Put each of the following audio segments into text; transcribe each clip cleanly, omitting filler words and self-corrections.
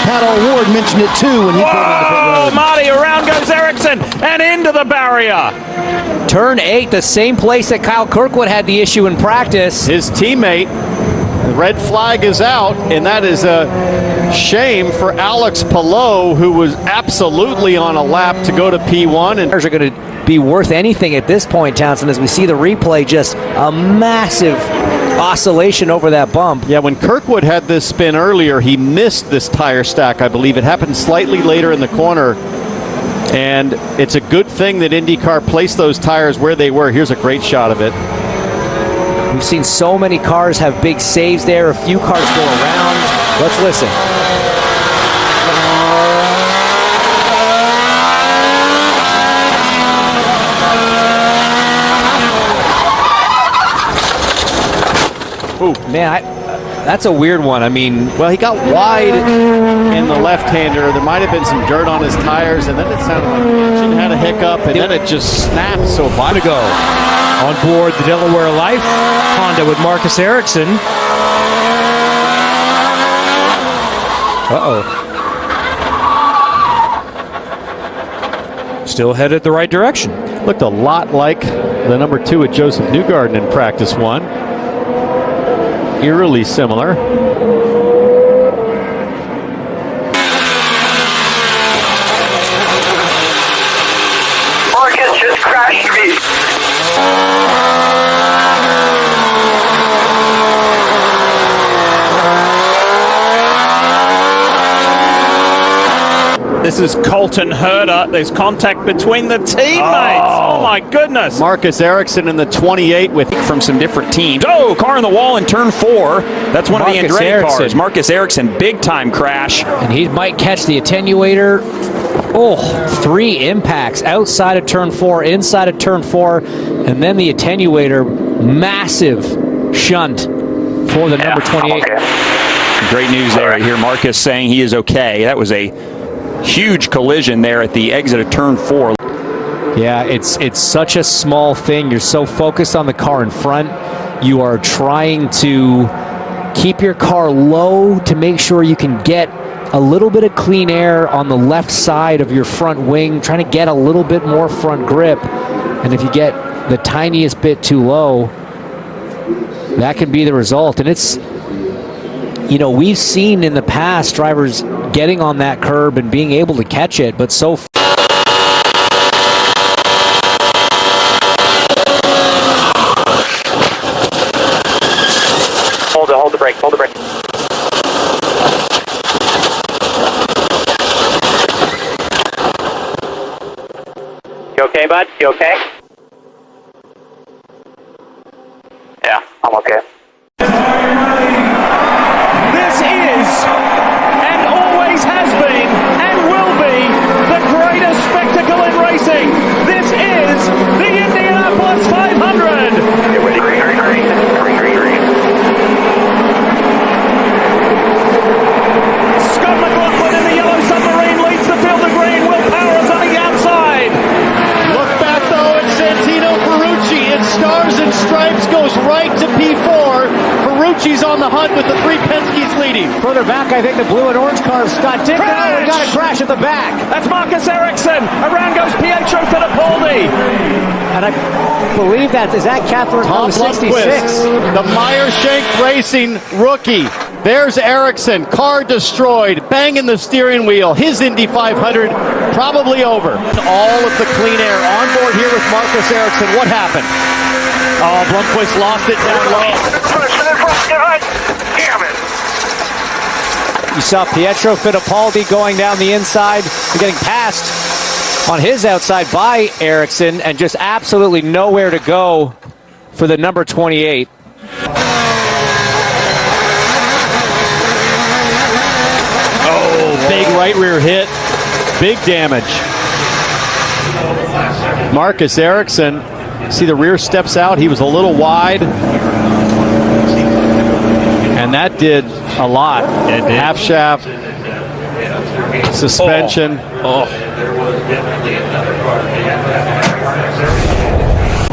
Paddle Ward mentioned it too when he pulled into pit road. Marty, around goes Ericsson and into the barrier. Turn 8, the same place that Kyle Kirkwood had the issue in practice. His teammate, the red flag is out, and that is a shame for Alex Palou, who was absolutely on a lap to go to P1. And Are going to be worth anything at this point, Townsend, as we see the replay, just a massive oscillation over that bump. Yeah, when Kirkwood had this spin earlier, he missed this tire stack, I believe. It happened slightly later in the corner, and it's a good thing that IndyCar placed those tires where they were. Here's a great shot of it. We've seen so many cars have big saves there. A few cars go around. Let's listen. Ooh. Man, that's a weird one. I mean, well, he got wide in the left-hander. There might have been some dirt on his tires, and then it sounded like the engine had a hiccup, and then it just snapped. So far to go. On board the Delaware Life Honda with Marcus Ericsson. Still headed the right direction. Looked a lot like the number 2 at Joseph Newgarden in practice 1. Eerily similar. Marcus just crashed me. This is Colton Herter. There's contact between the teammates. Oh my goodness. Marcus Ericsson in the 28 with from some different teams. Oh, car on the wall in turn 4. That's one of the Andretti cars. Marcus Ericsson, big time crash. And he might catch the attenuator. Oh, 3 impacts outside of turn 4, inside of turn 4, and then the attenuator. Massive shunt for the number 28. Okay. Great news there. I hear Marcus saying he is okay. That was a huge collision there at the exit of turn 4. Yeah, it's such a small thing. You're so focused on the car in front. You are trying to keep your car low to make sure you can get a little bit of clean air on the left side of your front wing, trying to get a little bit more front grip. And if you get the tiniest bit too low, that can be the result. And it's, you know, we've seen in the past drivers getting on that curb and being able to catch it, but so Hold the brake, hold the brake. You okay, bud? You okay? Yeah, I'm okay. This is, and always has been, and will be, the greatest spectacle in racing. This is the Indianapolis 500. Get ready, green. Scott McLaughlin in the yellow submarine leads the field to green. Will Power's on the outside. Look back though at Santino Ferrucci. It stars and stripes goes right to P4. Ferrucci's on the hunt with the 3 Penske's leading. further back, I think the blue and orange car Scott Dick. We got a crash at the back. That's Marcus Ericsson. Around goes Pietro Fittipaldi. And I believe is that Catherine Tom 66. Lundquist, the Meyershank Racing rookie. There's Ericsson, car destroyed, banging the steering wheel. His Indy 500 probably over. All of the clean air on board here with Marcus Ericsson. What happened? Oh, Lundquist lost it down low. Damn it. You saw Pietro Fittipaldi going down the inside, getting passed on his outside by Ericsson, and just absolutely nowhere to go for the number 28. Big right rear hit, big damage. Marcus Ericsson, see the rear steps out, he was a little wide. And that did a lot. Half shaft, suspension.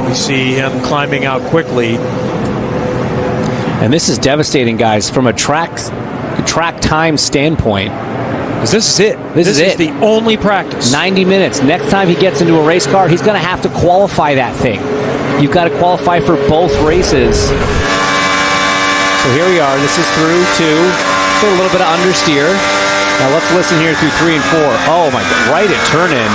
We see him climbing out quickly. And this is devastating, guys, from a track time standpoint. Because this is it. This is it. The only practice. 90 minutes. Next time he gets into a race car, he's going to have to qualify that thing. You've got to qualify for both races. So here we are. This is through 2. A little bit of understeer. Now let's listen here through 3 and 4. Oh my God, right at turn in.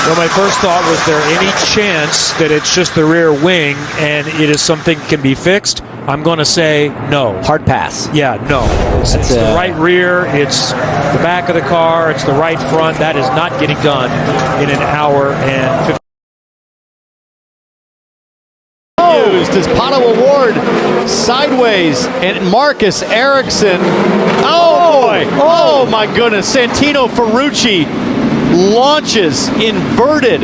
Well, my first thought was there any chance that it's just the rear wing and it is something that can be fixed? I'm going to say no. Hard pass. Yeah, no. It's the right rear, it's the back of the car, it's the right front. That is not getting done in an hour and 50. Used as Pato Award sideways, and Marcus Ericsson. Oh boy! Oh my goodness! Santino Ferrucci launches inverted.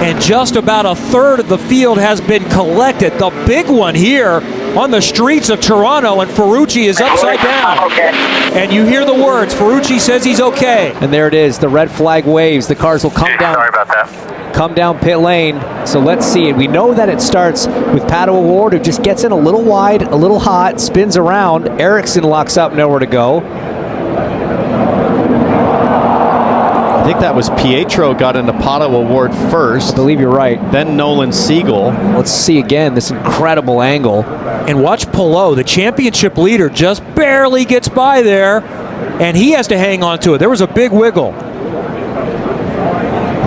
And just about a third of the field has been collected. The big one here on the streets of Toronto, and Ferrucci is upside down. Okay. And you hear the words. Ferrucci says he's okay. And there it is. The red flag waves. The cars will come down. Sorry about that. Come down pit lane. So let's see. We know that it starts with Pato Award, who just gets in a little wide, a little hot, spins around. Ericsson locks up, nowhere to go. I think that was Pietro got into Pato Award first. I believe you're right. Then Nolan Siegel. Let's see again this incredible angle. And watch Pelot, the championship leader, just barely gets by there, and he has to hang on to it. There was a big wiggle.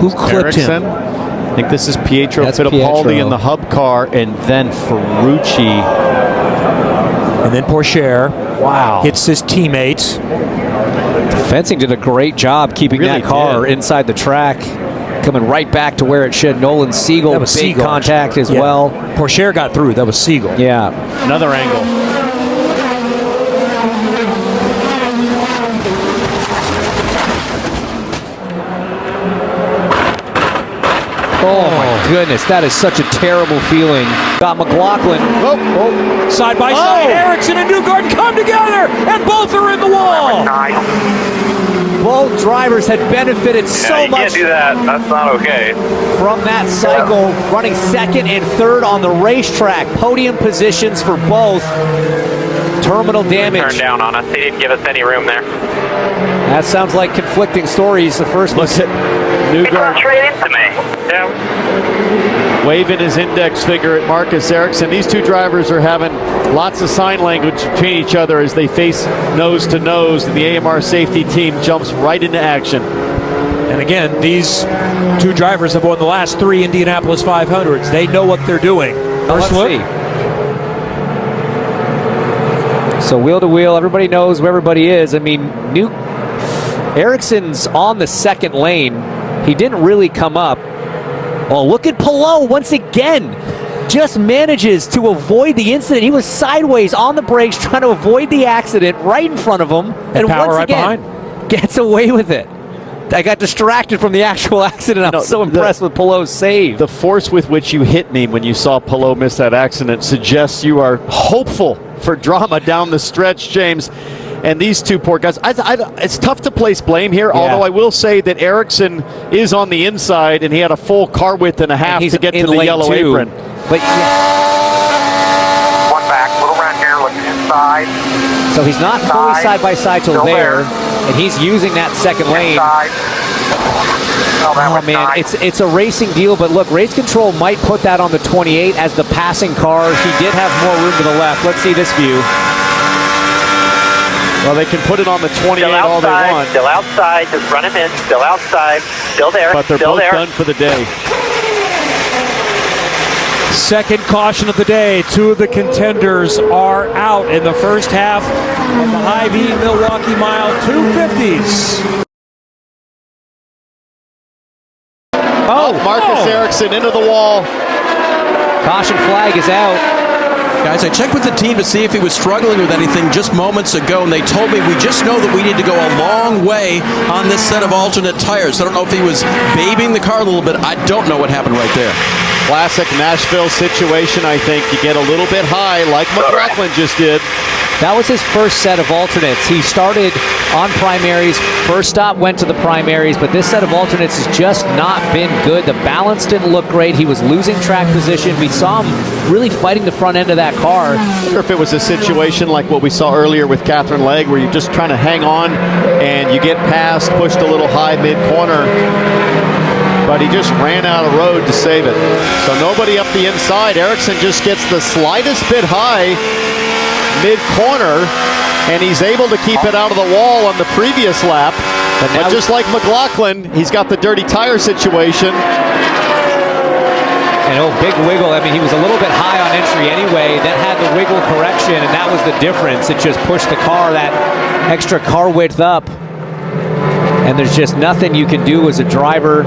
Who clipped Ericsson. him? I think this is Pietro That's Fittipaldi Pietro. in the hub car, and then Ferrucci. And then Pourchaire hits his teammates. Fencing did a great job keeping Really that car inside the track, coming right back to where it should. Nolan Siegel, That was big Siegel, contact as Yeah. well. Pourchaire got through. That was Siegel. Yeah. Another angle. Oh my goodness, that is such a terrible feeling. Got McLaughlin. Side by side, Ericsson and Newgarden come together, and both are in the wall. Both drivers had benefited so you much can't do that. That's not okay. from that cycle, running second and third on the racetrack. Podium positions for both. Terminal Turn damage. down on us. He didn't give us any room there. That sounds like conflicting stories. The first one. Newgarden Straight into me. Yeah. waving his index finger at Marcus Ericsson. These two drivers are having lots of sign language between each other as they face nose to nose, and the AMR safety team jumps right into action. And again, these two drivers have won the last 3 Indianapolis 500s. They know what they're doing. Let's see. So wheel to wheel, everybody knows where everybody is. I mean, Ericsson's on the second lane. He didn't really come up. Oh, look at Pelot once again. Just manages to avoid the incident. He was sideways on the brakes trying to avoid the accident right in front of him. And power once right again, behind. Gets away with it. I got distracted from the actual accident. I'm so impressed with Pelot's save. The force with which you hit me when you saw Pelot miss that accident suggests you are hopeful for drama down the stretch, James. And these two poor guys, it's tough to place blame here, although I will say that Ericsson is on the inside, and he had a full car width and a half to get to the yellow apron. But yeah. One back, little round here, looking inside. So he's not fully side-by-side till there, and he's using that second lane. Oh, man, it's a racing deal, but look, Race Control might put that on the 28 as the passing car. He did have more room to the left. Let's see this view. Well, they can put it on the 28 all they want. Still outside, just run him in, still outside, still there, But they're still both there. done for the day. Second caution of the day. 2 of the contenders are out in the first half of the Hy-Vee Milwaukee Mile 250s. Marcus Ericsson into the wall. Caution flag is out. Guys, I checked with the team to see if he was struggling with anything just moments ago, and they told me we just know that we need to go a long way on this set of alternate tires. I don't know if he was babying the car a little bit. I don't know what happened right there. Classic Nashville situation, I think. You get a little bit high, like McLaughlin just did. That was his first set of alternates. He started on primaries. First stop went to the primaries, but this set of alternates has just not been good. The balance didn't look great. He was losing track position. We saw him really fighting the front end of that car. I wonder if it was a situation like what we saw earlier with Catherine Legge, where you're just trying to hang on and you get past, pushed a little high mid-corner, but he just ran out of road to save it. So nobody up the inside. Ericsson just gets the slightest bit high mid-corner, and he's able to keep it out of the wall on the previous lap. But just like McLaughlin, he's got the dirty tire situation. And big wiggle. I mean, he was a little bit high on entry anyway. That had the wiggle correction, and that was the difference. It just pushed the car that extra car width up. And there's just nothing you can do as a driver